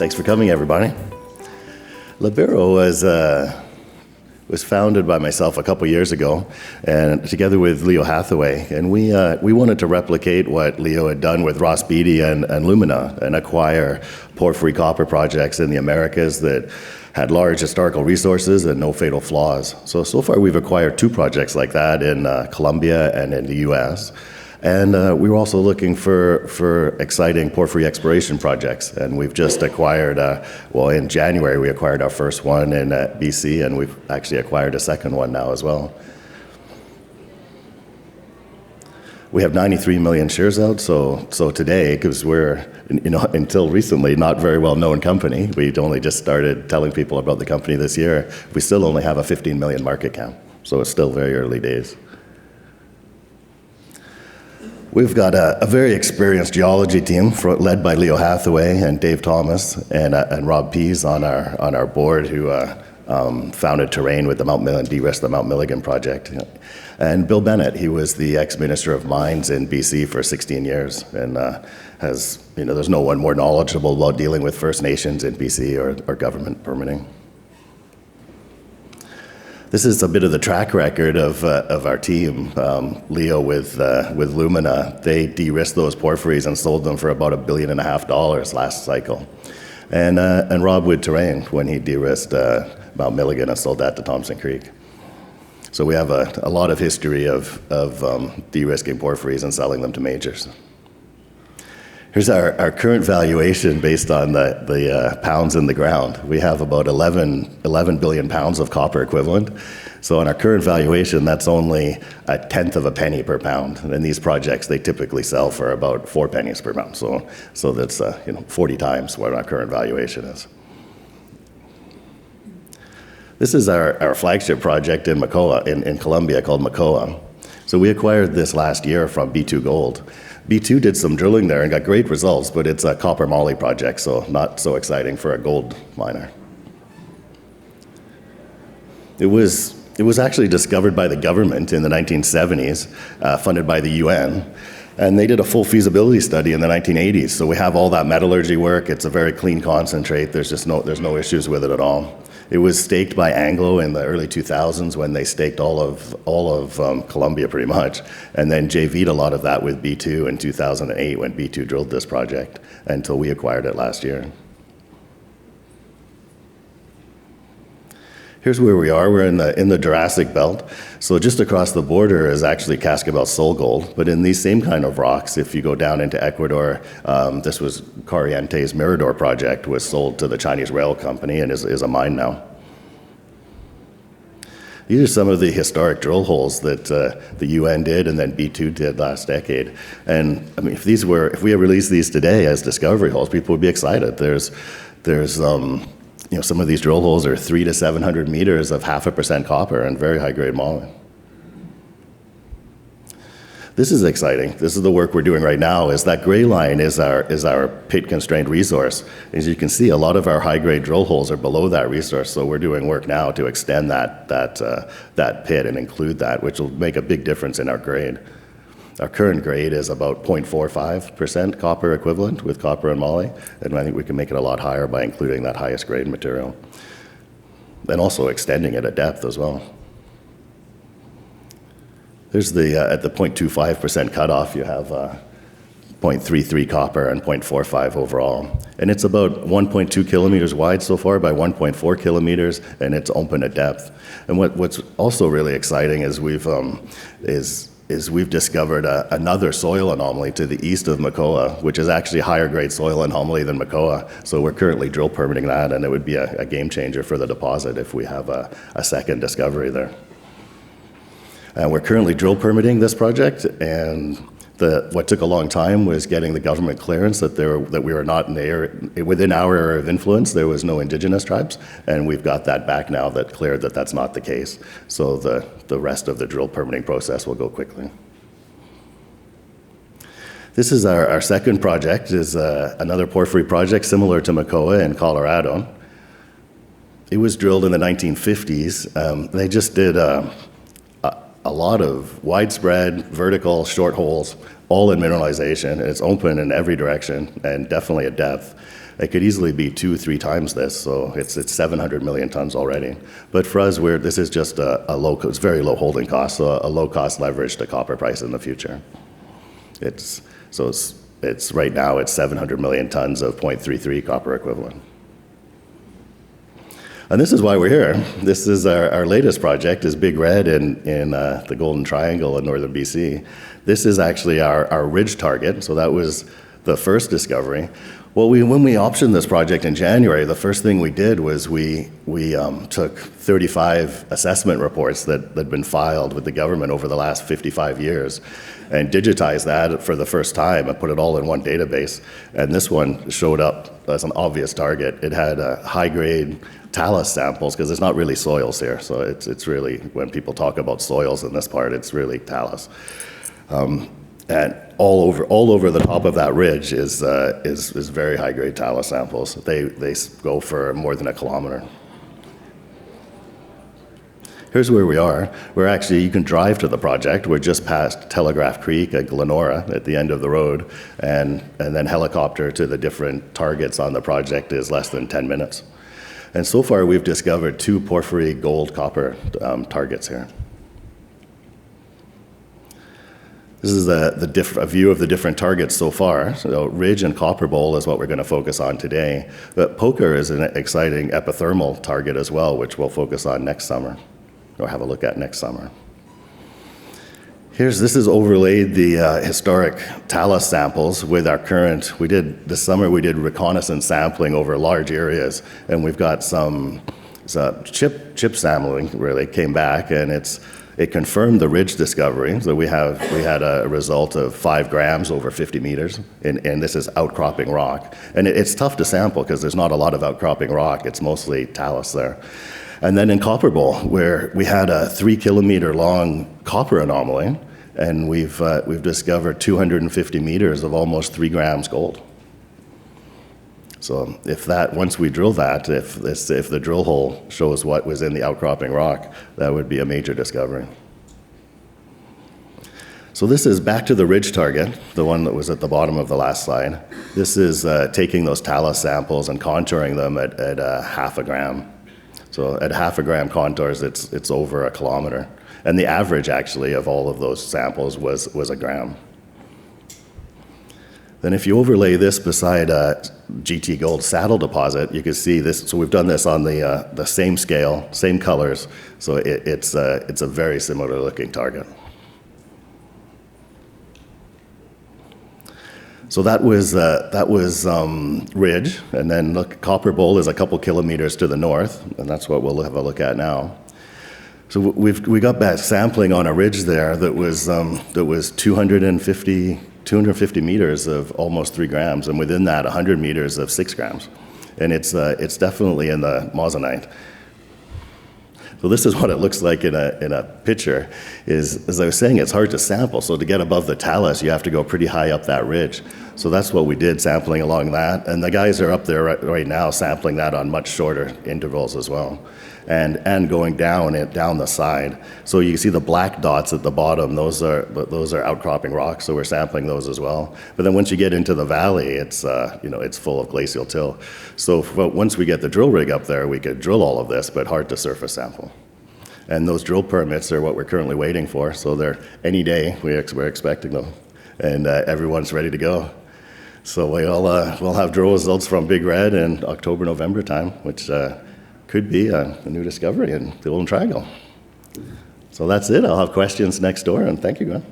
Thanks for coming, everybody. Libero was founded by myself a couple years ago, and together with Leo Hathaway, and we wanted to replicate what Leo had done with Ross Beatty and Lumina, and acquire porphyry copper projects in the Americas that had large historical resources and no fatal flaws. So far we've acquired 2 projects like that in Colombia and in the US. And we were also looking for exciting porphyry exploration projects. And we've just acquired, in January we acquired our first one in BC, and we've actually acquired a second one now as well. We have 93 million shares out, so today, because we're, until recently, not very well-known company, we'd only just started telling people about the company this year, we still only have a 15 million market cap, so it's still very early days. We've got a very experienced geology team led by Leo Hathaway and Dave Thomas and Rob Pease on our board, who founded Terrain with the de-risked the Mount Milligan project. And Bill Bennett, he was the ex-Minister of Mines in BC for 16 years, and there's no one more knowledgeable about dealing with First Nations in BC or government permitting. This is a bit of the track record of our team. Leo with Lumina, they de-risked those porphyries and sold them for about $1.5 billion last cycle. And Rob with Terrain, when he de-risked Mount Milligan and sold that to Thompson Creek. So we have a lot of history of de-risking porphyries and selling them to majors. Here's our current valuation based on the pounds in the ground. We have about 11 billion pounds of copper equivalent. So on our current valuation, that's only 1/10 of a penny per pound. And these projects, they typically sell for about 4 pennies per pound. So that's 40 times what our current valuation is. This is our flagship project in Macoa, in Colombia, called Macoa. So we acquired this last year from B2 Gold. B2 did some drilling there and got great results, but it's a copper moly project, so not so exciting for a gold miner. It was actually discovered by the government in the 1970s, funded by the UN, and they did a full feasibility study in the 1980s. So we have all that metallurgy work. It's a very clean concentrate. There's no issues with it at all. It was staked by Anglo in the early 2000s when they staked all of Colombia pretty much, and then JV'd a lot of that with B2 in 2008 when B2 drilled this project until we acquired it last year. Here's where we are. We're in the Jurassic Belt. So just across the border is actually Cascabel Sol Gold. But in these same kind of rocks, if you go down into Ecuador, this was Corriente's Mirador project, was sold to the Chinese Rail Company and is a mine now. These are some of the historic drill holes that the UN did and then B2 did last decade. And I mean, if we had released these today as discovery holes, people would be excited. There's some of these drill holes are 300 to 700 meters of 0.5% copper and very high-grade moly. This is exciting. This is the work we're doing right now. Is that gray line is our pit-constrained resource. As you can see, a lot of our high-grade drill holes are below that resource. So we're doing work now to extend that pit and include that, which will make a big difference in our grade. Our current grade is about 0.45% copper equivalent with copper and moly, and I think we can make it a lot higher by including that highest grade material. And also extending it at depth as well. There's at the 0.25% cutoff, you have 0.33 copper and 0.45 overall. And it's about 1.2 kilometers wide so far by 1.4 kilometers, and it's open at depth. And what's also really exciting is we've discovered another soil anomaly to the east of Macoa, which is actually higher grade soil anomaly than Macoa. So we're currently drill permitting that, and it would be a game changer for the deposit if we have a second discovery there. And we're currently drill permitting this project, and what took a long time was getting the government clearance that we were not within our area of influence. There was no indigenous tribes, and we've got that back now that cleared that that's not the case. So the rest of the drill permitting process will go quickly. This is our second project, is another porphyry project similar to Macoa in Colorado. It was drilled in the 1950s. They just did a lot of widespread vertical short holes, all in mineralization. It's open in every direction and definitely at depth. It could easily be 2-3 times this, so it's 700 million tons already. But for us, this is just it's very low holding cost, so a low cost leverage to copper price in the future. It's right now it's 700 million tons of 0.33 copper equivalent. And this is why we're here. This is our latest project, is Big Red in the Golden Triangle in northern BC. This is actually our ridge target, so that was the first discovery. Well, when we optioned this project in January, the first thing we did was we took 35 assessment reports that had been filed with the government over the last 55 years and digitized that for the first time and put it all in one database. And this one showed up as an obvious target. It had high-grade talus samples, because it's not really soils here. So it's really, when people talk about soils in this part, it's really talus. And all over the top of that ridge is very high-grade talus samples. They go for more than a kilometer. Here's where we are. You can drive to the project. We're just past Telegraph Creek at Glenora at the end of the road, and then helicopter to the different targets on the project is less than 10 minutes. And so far, we've discovered 2 porphyry gold-copper targets here. This is a view of the different targets so far. So Ridge and Copper Bowl is what we're going to focus on today. But Poker is an exciting epithermal target as well, which we'll focus on next summer, or have a look at next summer. This is overlaid the historic talus samples with our current. This summer we did reconnaissance sampling over large areas, and we've got some chip sampling really came back, and it confirmed the ridge discovery. So we had a result of 5 grams over 50 meters, and this is outcropping rock. And it's tough to sample because there's not a lot of outcropping rock. It's mostly talus there. And then in Copper Bowl, where we had a 3-kilometer long copper anomaly, and we've discovered 250 meters of almost 3 grams gold. So once we drill that, if the drill hole shows what was in the outcropping rock, that would be a major discovery. So this is back to the ridge target, the one that was at the bottom of the last slide. This is taking those talus samples and contouring them at 0.5 gram. So at 0.5 gram contours, it's over a kilometer. And the average, actually, of all of those samples was 1 gram. Then if you overlay this beside GT Gold saddle deposit, you can see this. So we've done this on the same scale, same colors. So it's a very similar looking target. So that was Ridge, and then look, Copper Bowl is a couple kilometers to the north, and that's what we'll have a look at now. So we got back sampling on a ridge there that was 250 meters of almost 3 grams, and within that 100 meters of 6 grams, and it's definitely in the moissanite. So this is what it looks like in a picture. As I was saying, it's hard to sample. So to get above the talus, you have to go pretty high up that ridge. So that's what we did, sampling along that. And the guys are up there right now sampling that on much shorter intervals as well, and going down the side. So you can see the black dots at the bottom. Those are outcropping rocks. So we're sampling those as well. But then once you get into the valley, it's full of glacial till. So once we get the drill rig up there, we could drill all of this, but hard to surface sample. And those drill permits are what we're currently waiting for. So they're any day we're expecting them, and everyone's ready to go. So we'll have drill results from Big Red in October, November time, which could be a new discovery in the Golden Triangle. So that's it. I'll have questions next door, and thank you, Glenn.